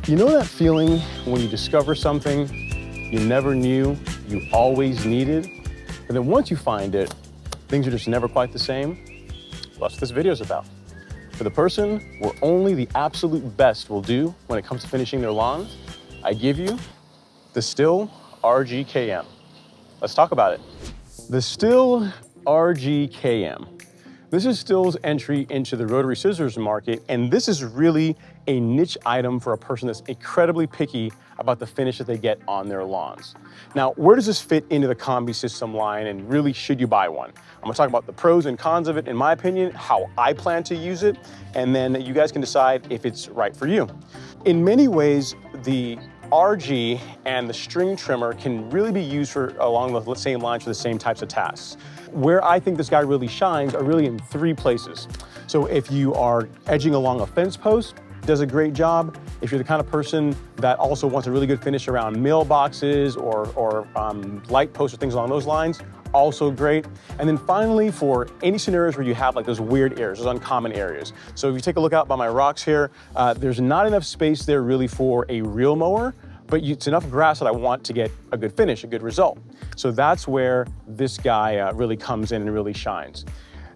You know that feeling when you discover something you never knew you always needed, and then once you find it, things are just never quite the same? Well, that's what this video is about. For the person where only the absolute best will do when it comes to finishing their lawn, I give you the Stihl RG-KM. Let's talk about it. The Stihl RG-KM. This is Stihl's entry into the rotary scissors market, and this is really a niche item for a person that's incredibly picky about the finish that they get on their lawns. Now, where does this fit into the Kombi system line, and really should you buy one? I'm gonna talk about the pros and cons of it, in my opinion, how I plan to use it, and then you guys can decide if it's right for you. In many ways, the RG and the string trimmer can really be used for along the same lines for the same types of tasks. Where I think this guy really shines are really in three places. So if you are edging along a fence post, does a great job. If you're the kind of person that also wants a really good finish around mailboxes or light posts or things along those lines, also great. And then finally, for any scenarios where you have like those weird areas, those uncommon areas. So if you take a look out by my rocks here, there's not enough space there really for a real mower, but it's enough grass that I want to get a good finish, a good result. So that's where this guy really comes in and really shines.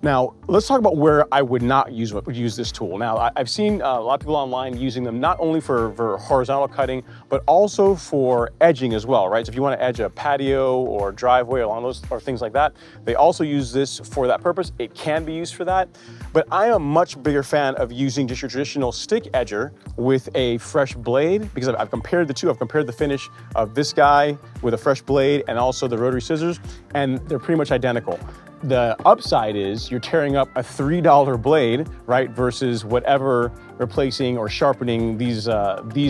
Now, let's talk about where I would not use this tool. Now, I've seen a lot of people online using them not only for horizontal cutting, but also for edging as well, right? So if you want to edge a patio or driveway along those or things like that, they also use this for that purpose. It can be used for that, but I am a much bigger fan of using just your traditional stick edger with a fresh blade, because I've compared the two. I've compared the finish of this guy with a fresh blade and also the rotary scissors, and they're pretty much identical. The upside is you're tearing up a $3 blade, right, versus whatever replacing or sharpening these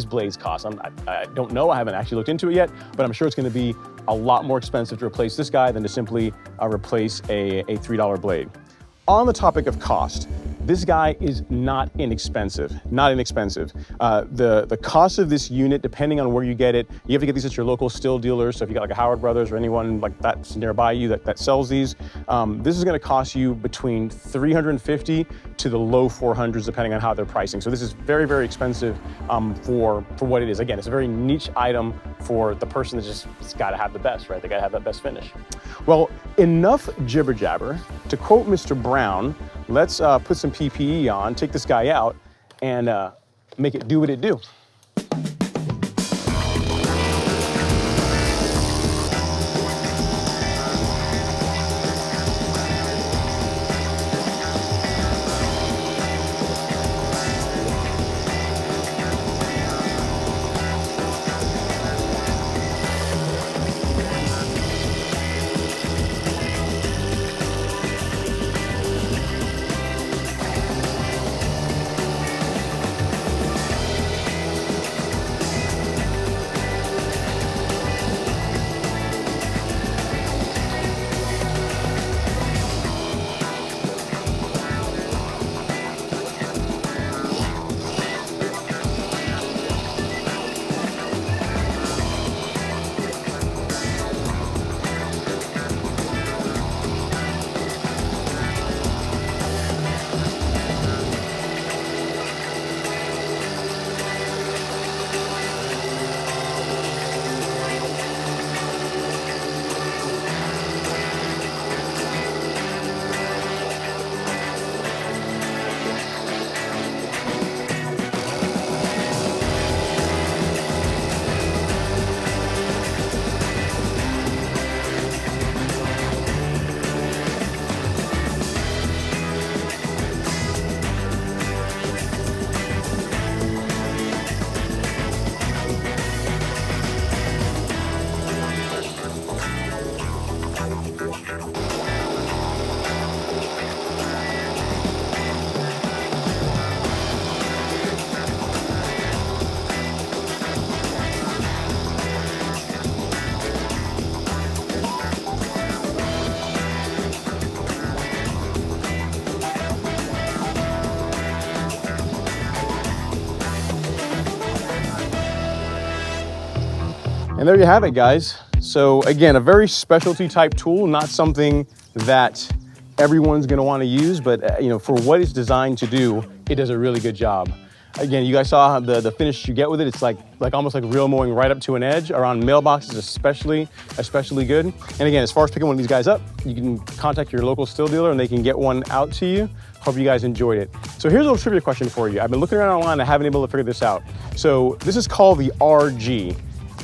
blades cost. I don't know, I haven't actually looked into it yet, but I'm sure it's gonna be a lot more expensive to replace this guy than to simply replace a $3 blade. On the topic of cost, this guy is not inexpensive, The cost of this unit, depending on where you get it, you have to get these at your local Stihl dealer. So if you got like a Howard Brothers or anyone like that's nearby you that sells these, this is gonna cost you between $350 to the low 400s, depending on how they're pricing. So this is very, very expensive for what it is. Again, it's a very niche item for the person that just gotta have the best, right? They gotta have that best finish. Well, enough jibber jabber. To quote Mr. Brown, let's put some PPE on, take this guy out, and make it do what it do. And there you have it, guys. So again, a very specialty type tool, not something that everyone's gonna wanna use, but for what it's designed to do, it does a really good job. Again, you guys saw the finish you get with it. It's like almost like real mowing right up to an edge. Around mailboxes, especially good. And again, as far as picking one of these guys up, you can contact your local Stihl dealer and they can get one out to you. Hope you guys enjoyed it. So here's a little trivia question for you. I've been looking around online and I haven't been able to figure this out. So this is called the RG.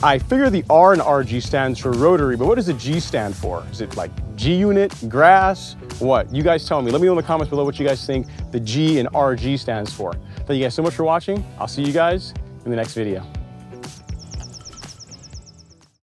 I figure the R in RG stands for rotary, but what does the G stand for? Is it like G unit, grass, what? You guys tell me. Let me know in the comments below what you guys think the G in RG stands for. Thank you guys so much for watching. I'll see you guys in the next video.